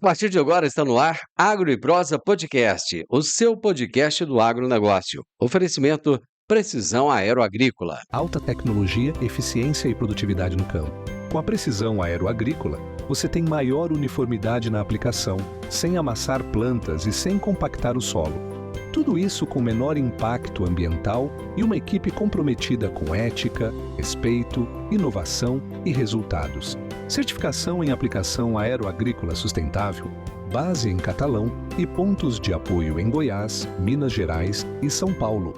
A partir de agora está no ar Agro e Prosa Podcast, o seu podcast do agronegócio. Oferecimento Precisão Aeroagrícola. Alta tecnologia, eficiência e produtividade no campo. Com a Precisão Aeroagrícola, você tem maior uniformidade na aplicação, sem amassar plantas e sem compactar o solo. Tudo isso com menor impacto ambiental e uma equipe comprometida com ética, respeito, inovação e resultados. Certificação em aplicação aeroagrícola sustentável, base em Catalão e pontos de apoio em Goiás, Minas Gerais e São Paulo.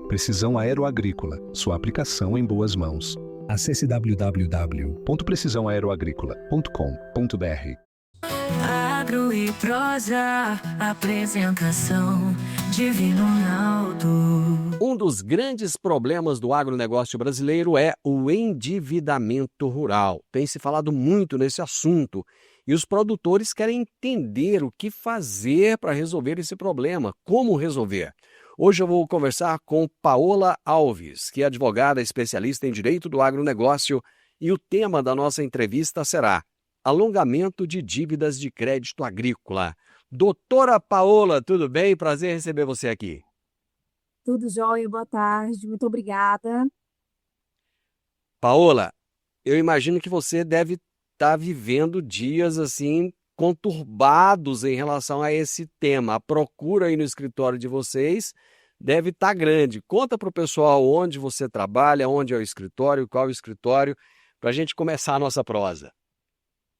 Precisão Aeroagrícola, sua aplicação em boas mãos. Acesse www.precisãoaeroagrícola.com.br. Agro e Prosa, apresentação Divino Ronaldo. Um dos grandes problemas do agronegócio brasileiro é o endividamento rural. Tem se falado muito nesse assunto e os produtores querem entender o que fazer para resolver esse problema, como resolver. Hoje eu vou conversar com Paola Alves, que é advogada especialista em direito do agronegócio, e o tema da nossa entrevista será alongamento de dívidas de crédito agrícola. Doutora Paola, tudo bem? Prazer em receber você aqui. Tudo jóia, boa tarde, muito obrigada. Paola, eu imagino que você deve estar vivendo dias assim conturbados em relação a esse tema. A procura aí no escritório de vocês deve estar grande. Conta para o pessoal onde você trabalha, onde é o escritório, qual é o escritório, para a gente começar a nossa prosa.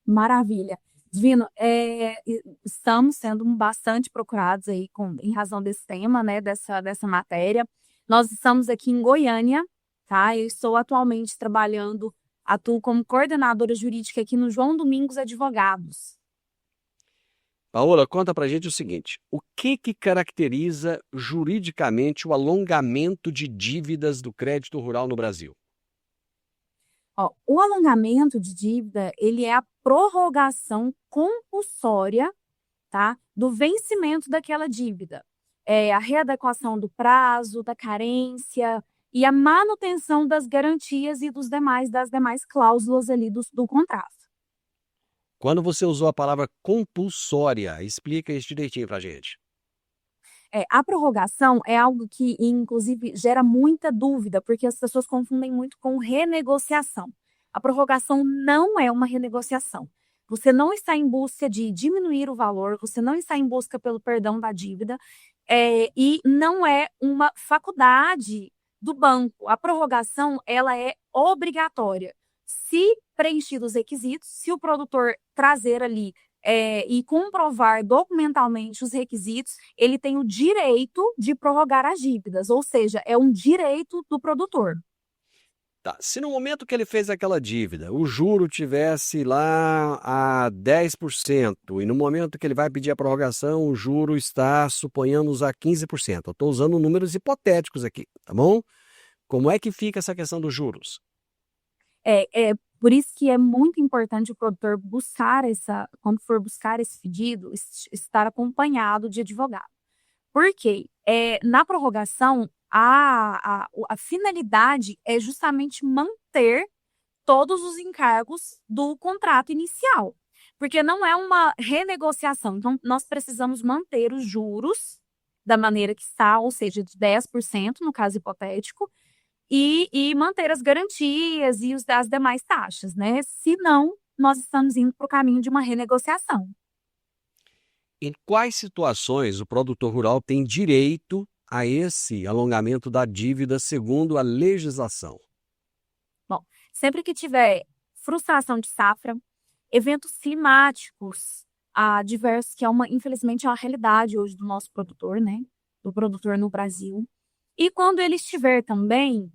Maravilha. Divino, estamos sendo bastante procurados aí em razão desse tema, né, dessa matéria. Nós estamos aqui em Goiânia, tá? Eu estou atualmente atuo como coordenadora jurídica aqui no João Domingos Advogados. Paola, conta pra gente o seguinte, o que caracteriza juridicamente o alongamento de dívidas do crédito rural no Brasil? Ó, o alongamento de dívida, ele é a prorrogação compulsória, tá, do vencimento daquela dívida. É a readequação do prazo, da carência e a manutenção das garantias e das demais cláusulas ali do contrato. Quando você usou a palavra compulsória, explica isso direitinho pra gente. A prorrogação é algo que, inclusive, gera muita dúvida, porque as pessoas confundem muito com renegociação. A prorrogação não é uma renegociação. Você não está em busca de diminuir o valor, você não está em busca pelo perdão da dívida, e não é uma faculdade do banco. A prorrogação, ela é obrigatória. Se preenchidos os requisitos, se o produtor trazer ali e comprovar documentalmente os requisitos, ele tem o direito de prorrogar as dívidas, ou seja, é um direito do produtor. Tá. Se no momento que ele fez aquela dívida, o juro tivesse lá a 10%, e no momento que ele vai pedir a prorrogação, o juro está, suponhamos, a 15%. Eu estou usando números hipotéticos aqui, tá bom? Como é que fica essa questão dos juros? Por isso que é muito importante o produtor quando for buscar esse pedido, estar acompanhado de advogado. Por quê? Na prorrogação, a finalidade é justamente manter todos os encargos do contrato inicial, porque não é uma renegociação. Então, nós precisamos manter os juros da maneira que está, ou seja, de 10%, no caso hipotético, e manter as garantias e as demais taxas, né? Senão, nós estamos indo para o caminho de uma renegociação. Em quais situações o produtor rural tem direito a esse alongamento da dívida segundo a legislação? Bom, sempre que tiver frustração de safra, eventos climáticos adversos, que infelizmente é uma realidade hoje do nosso produtor, né? Do produtor no Brasil. E quando ele estiver também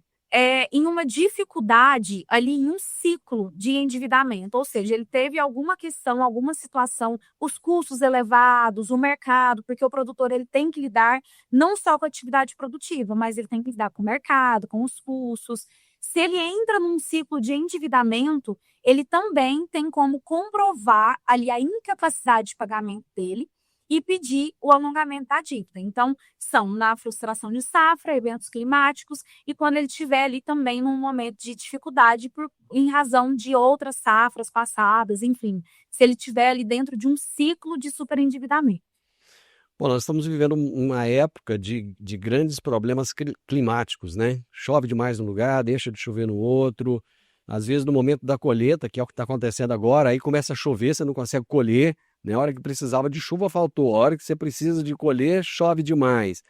em uma dificuldade ali em um ciclo de endividamento, ou seja, ele teve alguma questão, alguma situação, os custos elevados, o mercado, porque o produtor ele tem que lidar não só com a atividade produtiva, mas ele tem que lidar com o mercado, com os custos. Se ele entra num ciclo de endividamento, ele também tem como comprovar ali a incapacidade de pagamento dele e pedir o alongamento da dívida. Então, são na frustração de safra, eventos climáticos, e quando ele estiver ali também num momento de dificuldade em razão de outras safras passadas, enfim, se ele estiver ali dentro de um ciclo de superendividamento. Bom, nós estamos vivendo uma época de grandes problemas climáticos, né? Chove demais num lugar, deixa de chover no outro. Às vezes, no momento da colheita, que é o que está acontecendo agora, aí começa a chover, você não consegue colher. Na hora que precisava de chuva, faltou. A hora que você precisa de colher, chove demais.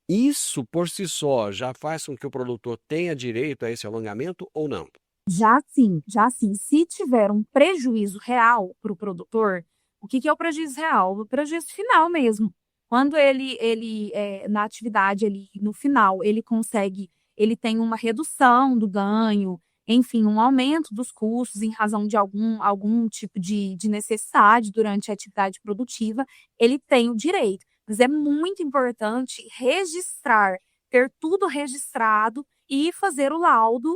Isso, por si só, já faz com que o produtor tenha direito a esse alongamento ou não? Já sim, já sim. Se tiver um prejuízo real para o produtor, o que é o prejuízo real? O prejuízo final mesmo. Quando ele na atividade, no final, ele tem uma redução do ganho, enfim, um aumento dos custos em razão de algum tipo de necessidade durante a atividade produtiva, ele tem o direito. Mas é muito importante registrar, ter tudo registrado e fazer o laudo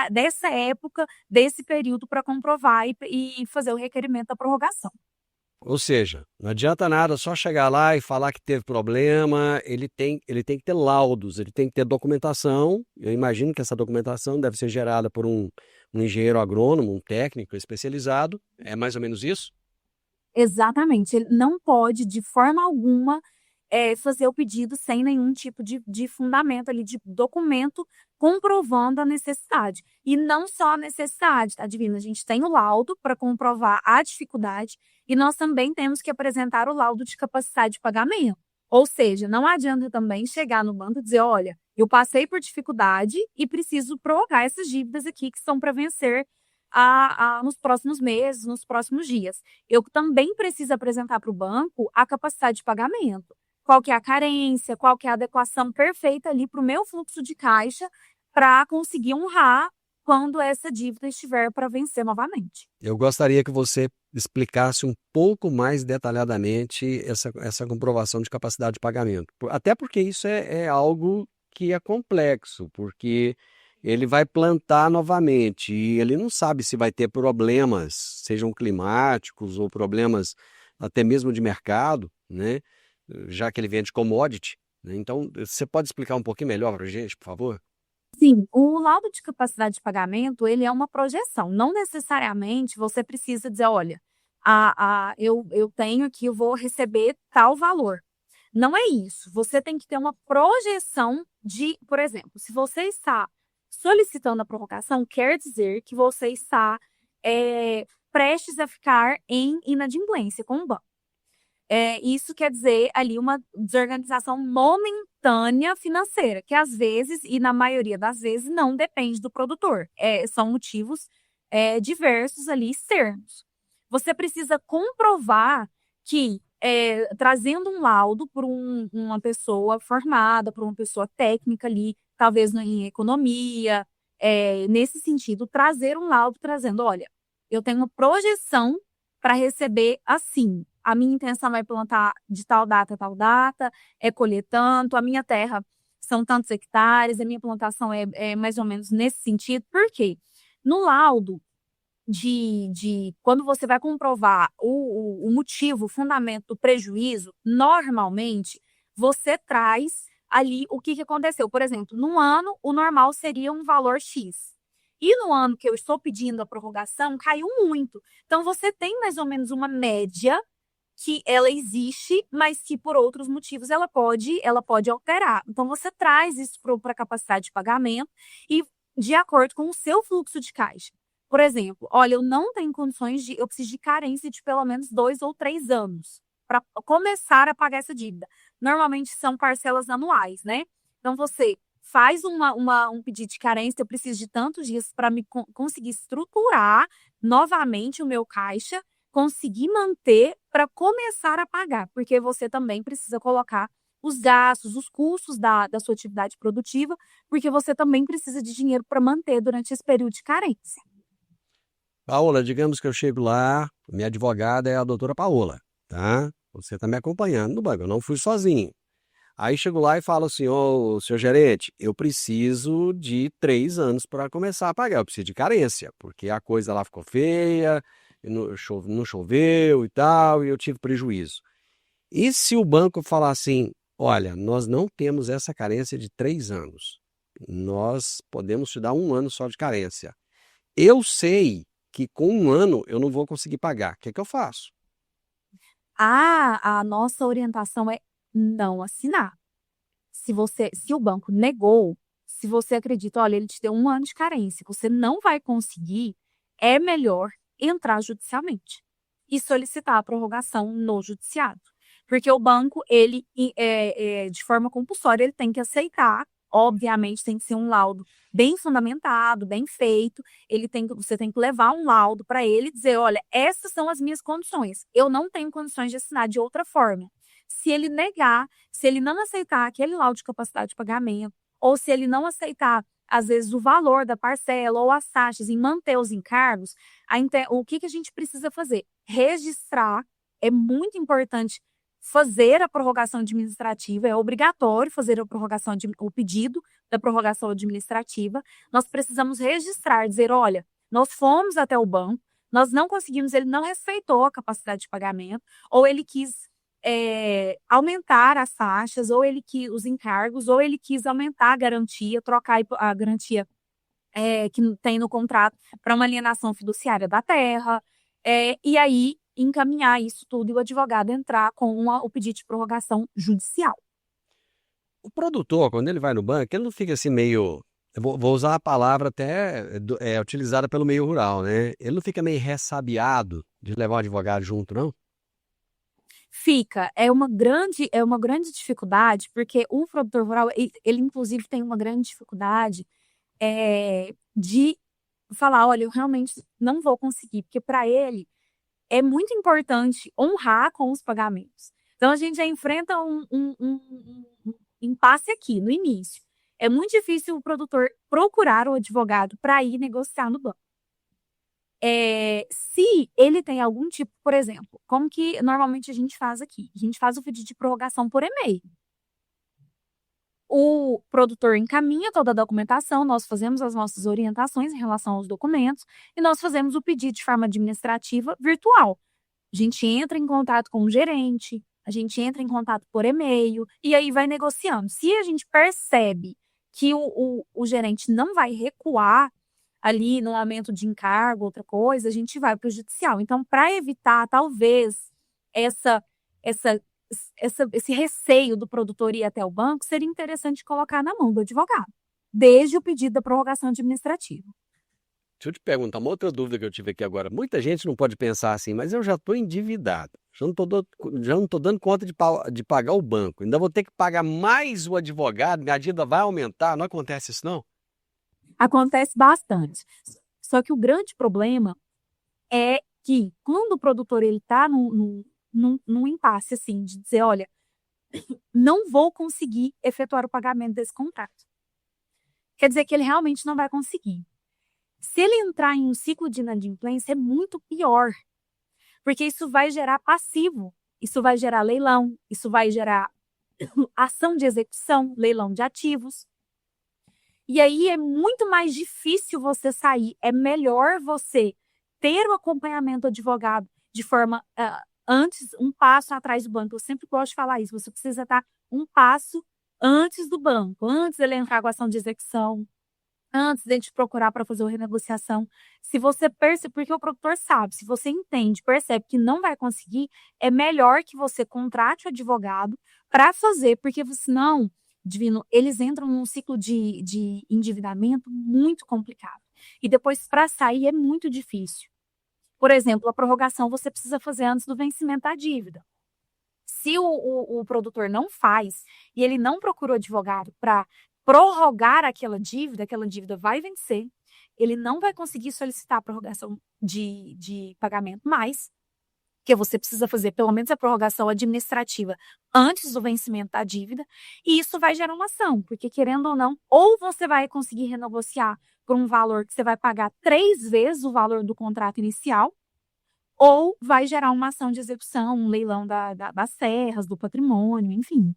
dessa época, desse período, para comprovar e fazer o requerimento da prorrogação. Ou seja, não adianta nada só chegar lá e falar que teve problema, ele tem que ter laudos, ele tem que ter documentação. Eu imagino que essa documentação deve ser gerada por um engenheiro agrônomo, um técnico especializado. É mais ou menos isso? Exatamente. Ele não pode, de forma alguma, fazer o pedido sem nenhum tipo de fundamento ali, de documento comprovando a necessidade. E não só a necessidade, tá, Divina? A gente tem o laudo para comprovar a dificuldade e nós também temos que apresentar o laudo de capacidade de pagamento. Ou seja, não adianta também chegar no banco e dizer, olha, eu passei por dificuldade e preciso prorrogar essas dívidas aqui que estão para vencer nos próximos meses, nos próximos dias. Eu também preciso apresentar para o banco a capacidade de pagamento. Qual que é a carência, qual que é a adequação perfeita ali para o meu fluxo de caixa para conseguir honrar quando essa dívida estiver para vencer novamente. Eu gostaria que você explicasse um pouco mais detalhadamente essa comprovação de capacidade de pagamento. Até porque isso é algo que é complexo, porque ele vai plantar novamente e ele não sabe se vai ter problemas, sejam climáticos ou problemas até mesmo de mercado, né? Já que ele vende commodity, né? Então, você pode explicar um pouquinho melhor para a gente, por favor? Sim, o laudo de capacidade de pagamento, ele é uma projeção. Não necessariamente você precisa dizer, olha, eu tenho aqui, eu vou receber tal valor. Não é isso. Você tem que ter uma projeção por exemplo, se você está solicitando a prorrogação, quer dizer que você está prestes a ficar em inadimplência com o banco. Isso quer dizer ali uma desorganização momentânea financeira, que às vezes, e na maioria das vezes, não depende do produtor. São motivos diversos ali externos. Você precisa comprovar que, trazendo um laudo por uma pessoa formada, por uma pessoa técnica ali, talvez em economia, nesse sentido, trazer um laudo trazendo, olha, eu tenho uma projeção para receber assim. A minha intenção é plantar de tal data a tal data, colher tanto, a minha terra são tantos hectares, a minha plantação é mais ou menos nesse sentido. Por quê? No laudo, quando você vai comprovar o motivo, o fundamento do prejuízo, normalmente você traz ali o que aconteceu. Por exemplo, num ano, o normal seria um valor X. E no ano que eu estou pedindo a prorrogação, caiu muito. Então, você tem mais ou menos uma média que ela existe, mas que por outros motivos ela pode alterar. Então, você traz isso para a capacidade de pagamento e de acordo com o seu fluxo de caixa. Por exemplo, olha, eu não tenho condições eu preciso de carência de pelo menos 2 ou 3 anos para começar a pagar essa dívida. Normalmente são parcelas anuais, né? Então, você faz um pedido de carência, eu preciso de tantos dias para me conseguir estruturar novamente o meu caixa, conseguir manter para começar a pagar, porque você também precisa colocar os gastos, os custos da sua atividade produtiva, porque você também precisa de dinheiro para manter durante esse período de carência. Paola, digamos que eu chego lá, minha advogada é a doutora Paola, tá? Você está me acompanhando no banco, eu não fui sozinho. Aí chego lá e falo assim, ô, senhor gerente, eu preciso de 3 anos para começar a pagar, eu preciso de carência, porque a coisa lá ficou feia, não choveu e tal, e eu tive prejuízo. E se o banco falar assim, olha, nós não temos essa carência de 3 anos, nós podemos te dar 1 ano só de carência. Eu sei que com 1 ano eu não vou conseguir pagar. O que é que eu faço? A nossa orientação é não assinar. Se o banco negou, se você acredita, olha, ele te deu 1 ano de carência, você não vai conseguir, é melhor entrar judicialmente e solicitar a prorrogação no judiciado. Porque o banco, ele, de forma compulsória, ele tem que aceitar, obviamente tem que ser um laudo bem fundamentado, bem feito, você tem que levar um laudo para ele e dizer, olha, essas são as minhas condições, eu não tenho condições de assinar de outra forma. Se ele negar, se ele não aceitar aquele laudo de capacidade de pagamento, ou se ele não aceitar, às vezes, o valor da parcela ou as taxas em manter os encargos, o que a gente precisa fazer? Registrar, é muito importante fazer a prorrogação administrativa, é obrigatório fazer o pedido da prorrogação administrativa. Nós precisamos registrar, dizer, olha, nós fomos até o banco, nós não conseguimos, ele não respeitou a capacidade de pagamento, ou ele quis aumentar as taxas, ou ele quis os encargos, ou ele quis aumentar a garantia, trocar a garantia que tem no contrato para uma alienação fiduciária da terra, e aí encaminhar isso tudo e o advogado entrar com o pedido de prorrogação judicial. O produtor, quando ele vai no banco, ele não fica assim meio... Eu vou usar a palavra até utilizada pelo meio rural, né? Ele não fica meio ressabiado de levar um advogado junto, não? Fica, é uma grande dificuldade, porque o produtor rural, ele inclusive tem uma grande dificuldade de falar, olha, eu realmente não vou conseguir, porque para ele é muito importante honrar com os pagamentos. Então a gente já enfrenta um impasse aqui no início. É muito difícil o produtor procurar o advogado para ir negociar no banco. Se ele tem algum tipo, por exemplo, como que normalmente a gente faz aqui? A gente faz o pedido de prorrogação por e-mail. O produtor encaminha toda a documentação, nós fazemos as nossas orientações em relação aos documentos e nós fazemos o pedido de forma administrativa virtual. A gente entra em contato com o gerente, a gente entra em contato por e-mail e aí vai negociando. Se a gente percebe que o gerente não vai recuar ali no aumento de encargo, outra coisa, a gente vai para o judicial. Então, para evitar, talvez, esse receio do produtor ir até o banco, seria interessante colocar na mão do advogado, desde o pedido da prorrogação administrativa. Deixa eu te perguntar, uma outra dúvida que eu tive aqui agora. Muita gente não pode pensar assim, mas eu já estou endividado, já não estou dando conta de pagar o banco, ainda vou ter que pagar mais o advogado, minha dívida vai aumentar, não acontece isso não? Acontece bastante. Só que o grande problema é que quando o produtor está num impasse assim, de dizer, olha, não vou conseguir efetuar o pagamento desse contrato. Quer dizer que ele realmente não vai conseguir. Se ele entrar em um ciclo de inadimplência, é muito pior, porque isso vai gerar passivo, isso vai gerar leilão, isso vai gerar ação de execução, leilão de ativos. E aí é muito mais difícil você sair. É melhor você ter o acompanhamento do advogado de forma antes, um passo atrás do banco. Eu sempre gosto de falar isso. Você precisa estar um passo antes do banco, antes dele entrar com a ação de execução, antes de te procurar para fazer a renegociação. Se você percebe, porque o produtor sabe, se você entende, percebe que não vai conseguir, é melhor que você contrate o advogado para fazer, porque senão, Divino, eles entram num ciclo de endividamento muito complicado. E depois, para sair, é muito difícil. Por exemplo, a prorrogação você precisa fazer antes do vencimento da dívida. Se o produtor não faz e ele não procura o advogado para prorrogar aquela dívida vai vencer, ele não vai conseguir solicitar a prorrogação de pagamento mais, porque você precisa fazer pelo menos a prorrogação administrativa antes do vencimento da dívida, e isso vai gerar uma ação, porque querendo ou não, ou você vai conseguir renegociar por um valor que você vai pagar 3 vezes o valor do contrato inicial, ou vai gerar uma ação de execução, um leilão das terras, do patrimônio, enfim.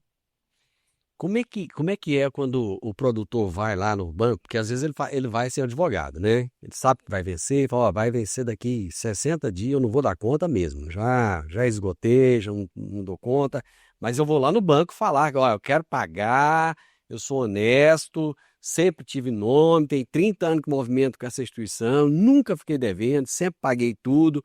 como é que é quando o produtor vai lá no banco? Porque às vezes ele vai ser advogado, né? Ele sabe que vai vencer, fala, ó, vai vencer daqui 60 dias, eu não vou dar conta mesmo. Já esgotei, já não dou conta, mas eu vou lá no banco falar, ó, eu quero pagar, eu sou honesto, sempre tive nome, tem 30 anos que movimento com essa instituição, nunca fiquei devendo, sempre paguei tudo.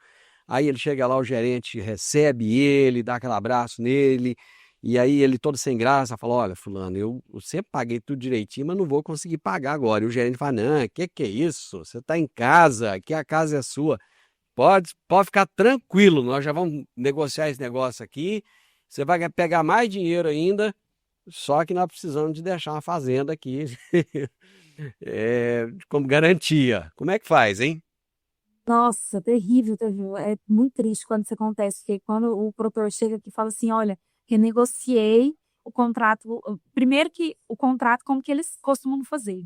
Aí ele chega lá, o gerente recebe ele, dá aquele abraço nele, e aí ele todo sem graça fala, olha, fulano, eu sempre paguei tudo direitinho, mas não vou conseguir pagar agora. E o gerente fala, não, que é isso? Você está em casa, aqui a casa é sua. Pode ficar tranquilo, nós já vamos negociar esse negócio aqui. Você vai pegar mais dinheiro ainda, só que nós precisamos de deixar uma fazenda aqui como garantia. Como é que faz, hein? Nossa, terrível, terrível. É muito triste quando isso acontece, porque quando o produtor chega aqui e fala assim, olha, renegociei o contrato. Primeiro que o contrato, como que eles costumam fazer?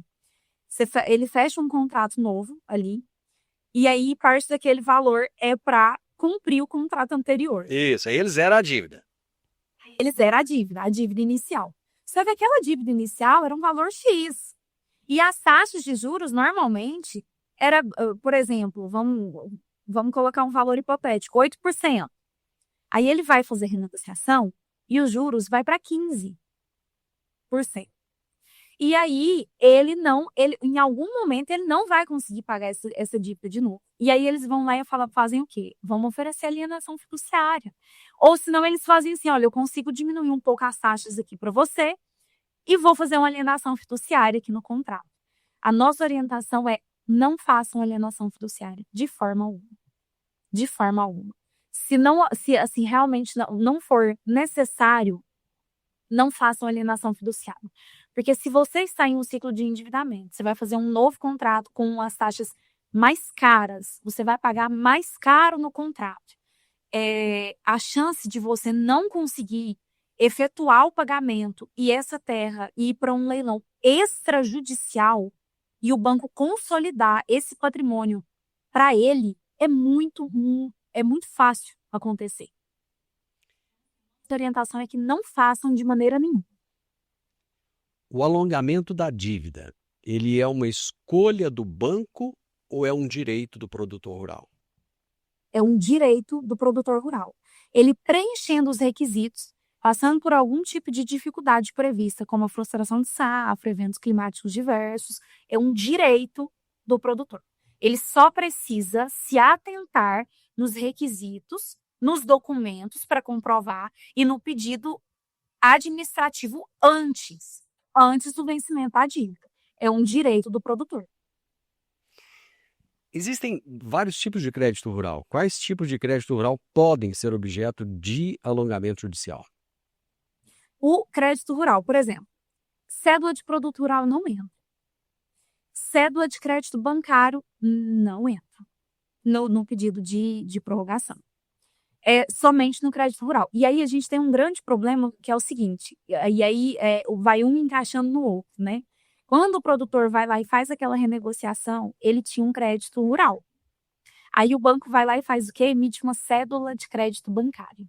Ele fecha um contrato novo ali, e aí parte daquele valor é para cumprir o contrato anterior. Isso, aí eles zeram a dívida. Eles eram a dívida inicial. Só que aquela dívida inicial era um valor X. E as taxas de juros, normalmente, era, por exemplo, vamos colocar um valor hipotético, 8%. Aí ele vai fazer renegociação e os juros vai para 15%. E aí, em algum momento, ele não vai conseguir pagar essa dívida de novo. E aí, eles vão lá e fazem o quê? Vão oferecer alienação fiduciária. Ou senão, eles fazem assim, olha, eu consigo diminuir um pouco as taxas aqui para você e vou fazer uma alienação fiduciária aqui no contrato. A nossa orientação é não façam alienação fiduciária de forma alguma. De forma alguma. Se assim, realmente não for necessário, não façam alienação fiduciária. Porque se você está em um ciclo de endividamento, você vai fazer um novo contrato com as taxas mais caras, você vai pagar mais caro no contrato. A chance de você não conseguir efetuar o pagamento e essa terra ir para um leilão extrajudicial e o banco consolidar esse patrimônio para ele é muito fácil acontecer. A orientação é que não façam de maneira nenhuma. O alongamento da dívida, ele é uma escolha do banco ou é um direito do produtor rural? É um direito do produtor rural. Ele preenchendo os requisitos, passando por algum tipo de dificuldade prevista, como a frustração de safra, eventos climáticos diversos, é um direito do produtor. Ele só precisa se atentar nos requisitos, nos documentos para comprovar e no pedido administrativo antes do vencimento da dívida. É um direito do produtor. Existem vários tipos de crédito rural. Quais tipos de crédito rural podem ser objeto de alongamento judicial? O crédito rural, por exemplo, cédula de produto rural não entra. Cédula de crédito bancário não entra no pedido de prorrogação. É somente no crédito rural. E aí a gente tem um grande problema que é o seguinte, e aí vai um encaixando no outro, né? Quando o produtor vai lá e faz aquela renegociação, ele tinha um crédito rural. Aí o banco vai lá e faz o quê? Emite uma cédula de crédito bancário.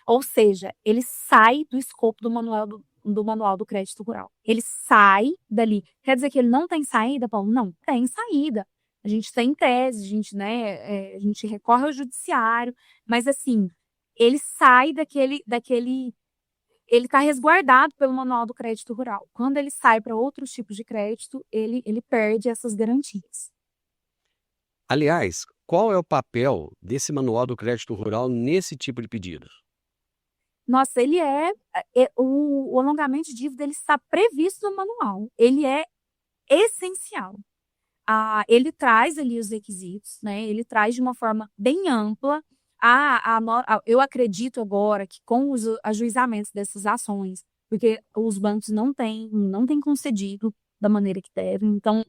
Ou seja, ele sai do escopo do manual do crédito rural. Ele sai dali. Quer dizer que ele não tem saída, Paulo? Não, tem saída. A gente tem tese, a gente recorre ao judiciário, mas assim, ele sai daquele ele está resguardado pelo manual do crédito rural. Quando ele sai para outros tipos de crédito, ele perde essas garantias. Aliás, qual é o papel desse manual do crédito rural nesse tipo de pedido? Nossa, o alongamento de dívida ele está previsto no manual. Ele é essencial. Ele traz ali os requisitos, né? Ele traz de uma forma bem ampla. Eu acredito agora que com os ajuizamentos dessas ações, porque os bancos não têm concedido da maneira que devem, então,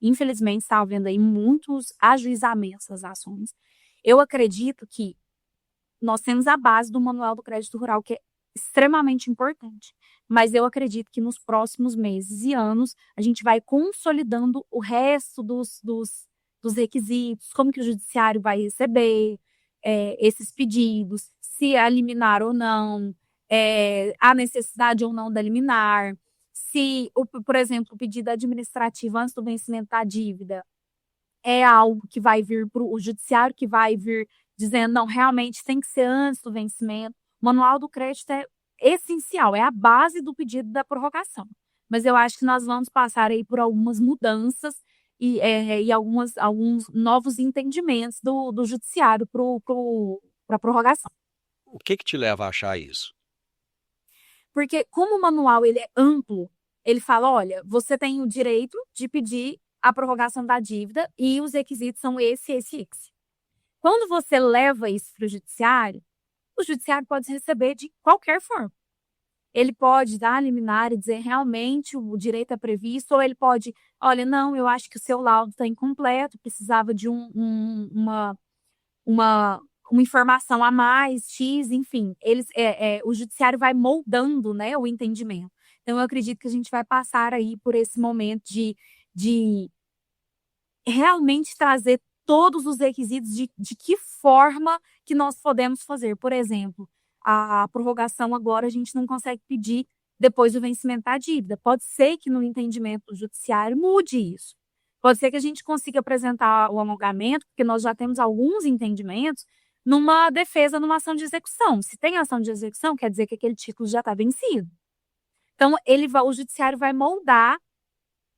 infelizmente, está havendo aí muitos ajuizamentos das ações. Eu acredito que nós temos a base do Manual do Crédito Rural, que é extremamente importante, mas eu acredito que nos próximos meses e anos a gente vai consolidando o resto dos requisitos, como que o judiciário vai receber esses pedidos, se é liminar ou não, a necessidade ou não da liminar, se, por exemplo, o pedido administrativo antes do vencimento da dívida é algo que vai vir para o judiciário, que vai vir dizendo, não, realmente tem que ser antes do vencimento. O manual do crédito é essencial, é a base do pedido da prorrogação. Mas eu acho que nós vamos passar aí por algumas mudanças e alguns novos entendimentos do judiciário para a prorrogação. O que te leva a achar isso? Porque como o manual ele é amplo, ele fala, olha, você tem o direito de pedir a prorrogação da dívida e os requisitos são esse. Quando você leva isso para o judiciário pode receber de qualquer forma. Ele pode dar liminar e dizer realmente o direito é previsto, ou ele pode, olha, não, eu acho que o seu laudo está incompleto, precisava de uma informação a mais, X, enfim. O judiciário vai moldando, né, o entendimento. Então, eu acredito que a gente vai passar aí por esse momento de realmente trazer todos os requisitos de que forma que nós podemos fazer. Por exemplo, a prorrogação agora a gente não consegue pedir depois do vencimento da dívida. Pode ser que no entendimento do judiciário mude isso. Pode ser que a gente consiga apresentar o alongamento, porque nós já temos alguns entendimentos numa defesa, numa ação de execução. Se tem ação de execução, quer dizer que aquele título já está vencido. Então, o judiciário vai moldar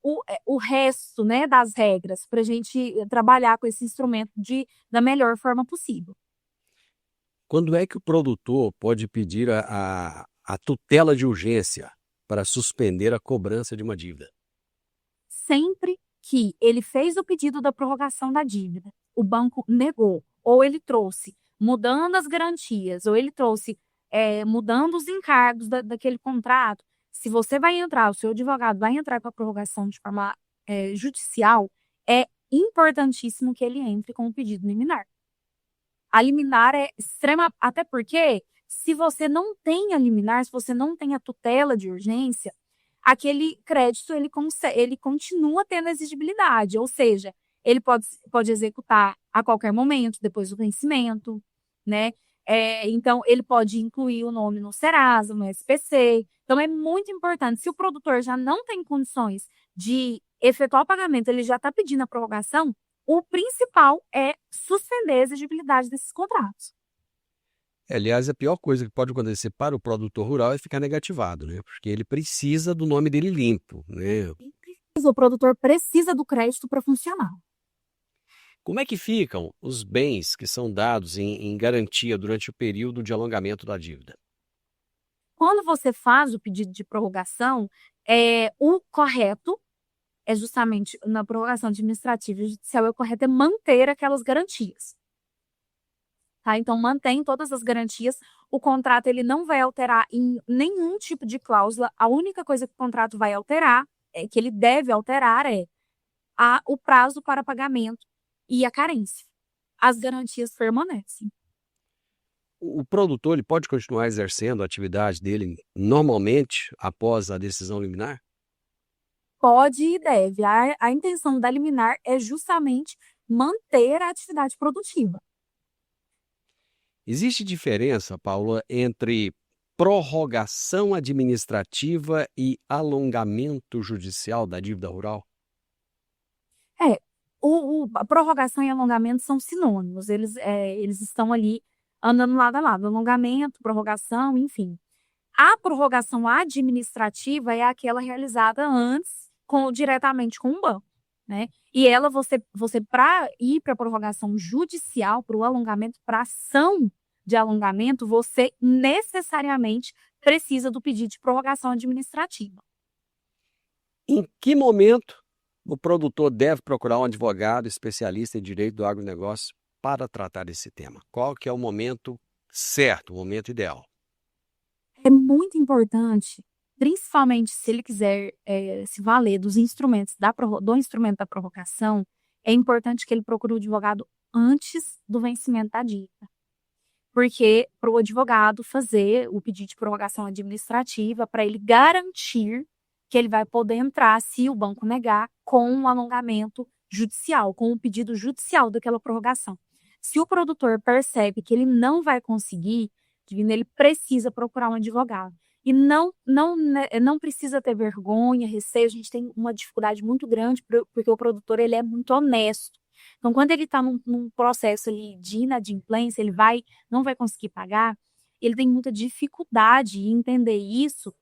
o resto, né, das regras para a gente trabalhar com esse instrumento da melhor forma possível. Quando é que o produtor pode pedir a tutela de urgência para suspender a cobrança de uma dívida? Sempre que ele fez o pedido da prorrogação da dívida, o banco negou, ou ele trouxe mudando as garantias, ou ele trouxe mudando os encargos daquele contrato. Se você vai entrar, o seu advogado vai entrar com a prorrogação de forma judicial, é importantíssimo que ele entre com o pedido liminar. A liminar é extrema, até porque se você não tem a liminar, se você não tem a tutela de urgência, aquele crédito ele continua tendo exigibilidade, ou seja, ele pode executar a qualquer momento, depois do vencimento, né? Então, ele pode incluir o nome no Serasa, no SPC. Então, é muito importante. Se o produtor já não tem condições de efetuar o pagamento, ele já está pedindo a prorrogação, o principal é suspender a exigibilidade desses contratos. Aliás, a pior coisa que pode acontecer para o produtor rural é ficar negativado, né? Porque ele precisa do nome dele limpo, né? O produtor precisa do crédito para funcionar. Como é que ficam os bens que são dados em garantia durante o período de alongamento da dívida? Quando você faz o pedido de prorrogação, o correto é justamente na prorrogação administrativa e judicial, o correto é manter aquelas garantias. Tá? Então, mantém todas as garantias. O contrato ele não vai alterar em nenhum tipo de cláusula. A única coisa que o contrato vai alterar, que ele deve alterar, o prazo para pagamento e a carência. As garantias permanecem. O produtor ele pode continuar exercendo a atividade dele normalmente após a decisão liminar? Pode e deve. A intenção da liminar é justamente manter a atividade produtiva. Existe diferença, Paula, entre prorrogação administrativa e alongamento judicial da dívida rural? A prorrogação e alongamento são sinônimos. Eles estão ali andando lado a lado. Alongamento, prorrogação, enfim. A prorrogação administrativa é aquela realizada antes, diretamente com o banco, né? E ela, você para ir para a prorrogação judicial, para o alongamento, para a ação de alongamento, você necessariamente precisa do pedido de prorrogação administrativa. Em que momento o produtor deve procurar um advogado especialista em direito do agronegócio para tratar desse tema? Qual que é o momento certo, o momento ideal? É muito importante, principalmente se ele quiser se valer dos instrumentos do instrumento da prorrogação, é importante que ele procure o advogado antes do vencimento da dívida. Porque para o advogado fazer o pedido de prorrogação administrativa, para ele garantir que ele vai poder entrar, se o banco negar, com um alongamento judicial, com o pedido judicial daquela prorrogação. Se o produtor percebe que ele não vai conseguir, Divino, ele precisa procurar um advogado. E não precisa ter vergonha, receio. A gente tem uma dificuldade muito grande, porque o produtor ele é muito honesto. Então, quando ele está num processo ali de inadimplência, não vai conseguir pagar, ele tem muita dificuldade em entender isso,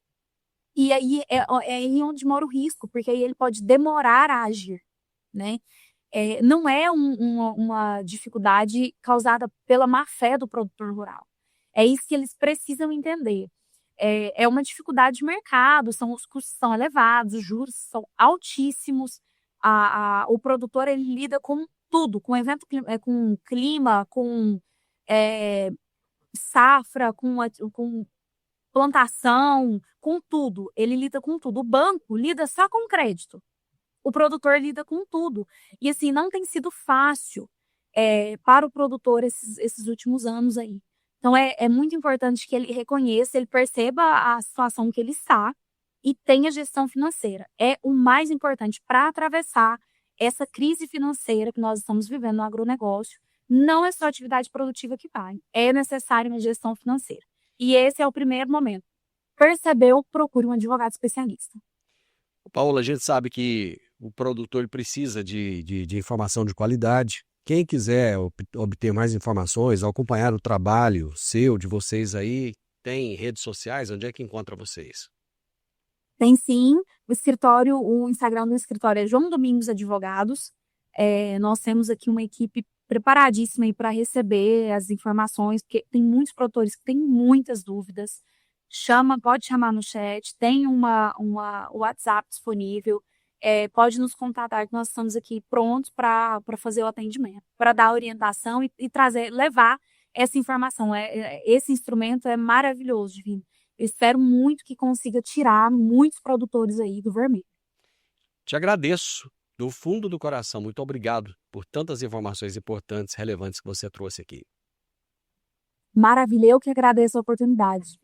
e aí é aí onde mora o risco, porque aí ele pode demorar a agir, né? Não é uma dificuldade causada pela má-fé do produtor rural. É isso que eles precisam entender. É uma dificuldade de mercado, os custos são elevados, os juros são altíssimos, o produtor ele lida com tudo, com com clima, com safra, com plantação, com tudo. Ele lida com tudo. O banco lida só com crédito. O produtor lida com tudo. E assim, não tem sido fácil para o produtor esses últimos anos aí. Então, é muito importante que ele reconheça, ele perceba a situação que ele está e tenha gestão financeira. É o mais importante para atravessar essa crise financeira que nós estamos vivendo no agronegócio. Não é só a atividade produtiva que vai, é necessária uma gestão financeira. E esse é o primeiro momento. Percebeu, procure um advogado especialista. Paola, a gente sabe que o produtor ele precisa de informação de qualidade. Quem quiser obter mais informações, acompanhar o trabalho de vocês aí, tem redes sociais? Onde é que encontra vocês? Tem sim. O Instagram do escritório é João Domingos Advogados. Nós temos aqui uma equipe preparadíssima aí para receber as informações, porque tem muitos produtores que têm muitas dúvidas. Pode chamar no chat, tem uma WhatsApp disponível, pode nos contatar que nós estamos aqui prontos para fazer o atendimento, para dar orientação e levar essa informação. Esse instrumento é maravilhoso, Divino. Eu espero muito que consiga tirar muitos produtores aí do vermelho. Te agradeço do fundo do coração. Muito obrigado por tantas informações importantes, relevantes que você trouxe aqui. Maravilha, eu que agradeço a oportunidade.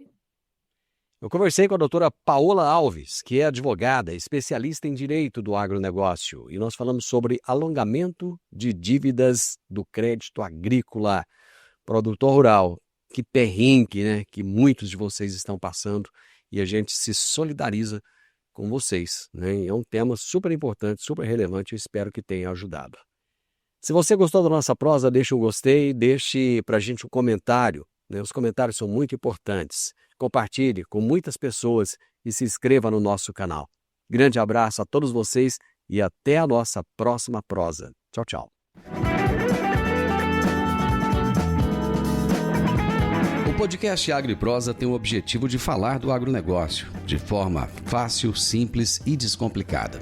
Eu conversei com a doutora Paola Alves, que é advogada, especialista em direito do agronegócio, e nós falamos sobre alongamento de dívidas do crédito agrícola. Produtor rural, que perrengue, né, que muitos de vocês estão passando, e a gente se solidariza com vocês, né? É um tema super importante, super relevante, eu espero que tenha ajudado. Se você gostou da nossa prosa, deixe um gostei, deixe para a gente um comentário, né? Os comentários são muito importantes. Compartilhe com muitas pessoas e se inscreva no nosso canal. Grande abraço a todos vocês e até a nossa próxima prosa. Tchau, tchau. O podcast Agro e Prosa tem o objetivo de falar do agronegócio de forma fácil, simples e descomplicada.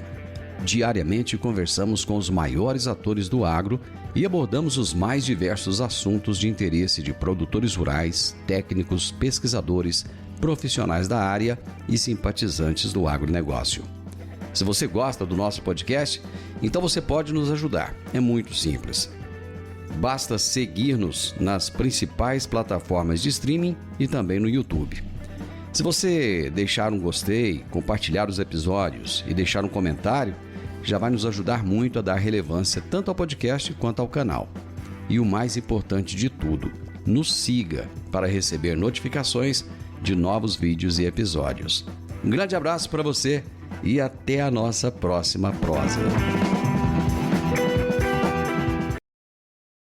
Diariamente conversamos com os maiores atores do agro e abordamos os mais diversos assuntos de interesse de produtores rurais, técnicos, pesquisadores, profissionais da área e simpatizantes do agronegócio. Se você gosta do nosso podcast, então você pode nos ajudar. É muito simples. Basta seguir-nos nas principais plataformas de streaming e também no YouTube. Se você deixar um gostei, compartilhar os episódios e deixar um comentário, já vai nos ajudar muito a dar relevância tanto ao podcast quanto ao canal. E o mais importante de tudo, nos siga para receber notificações de novos vídeos e episódios. Um grande abraço para você e até a nossa próxima prosa.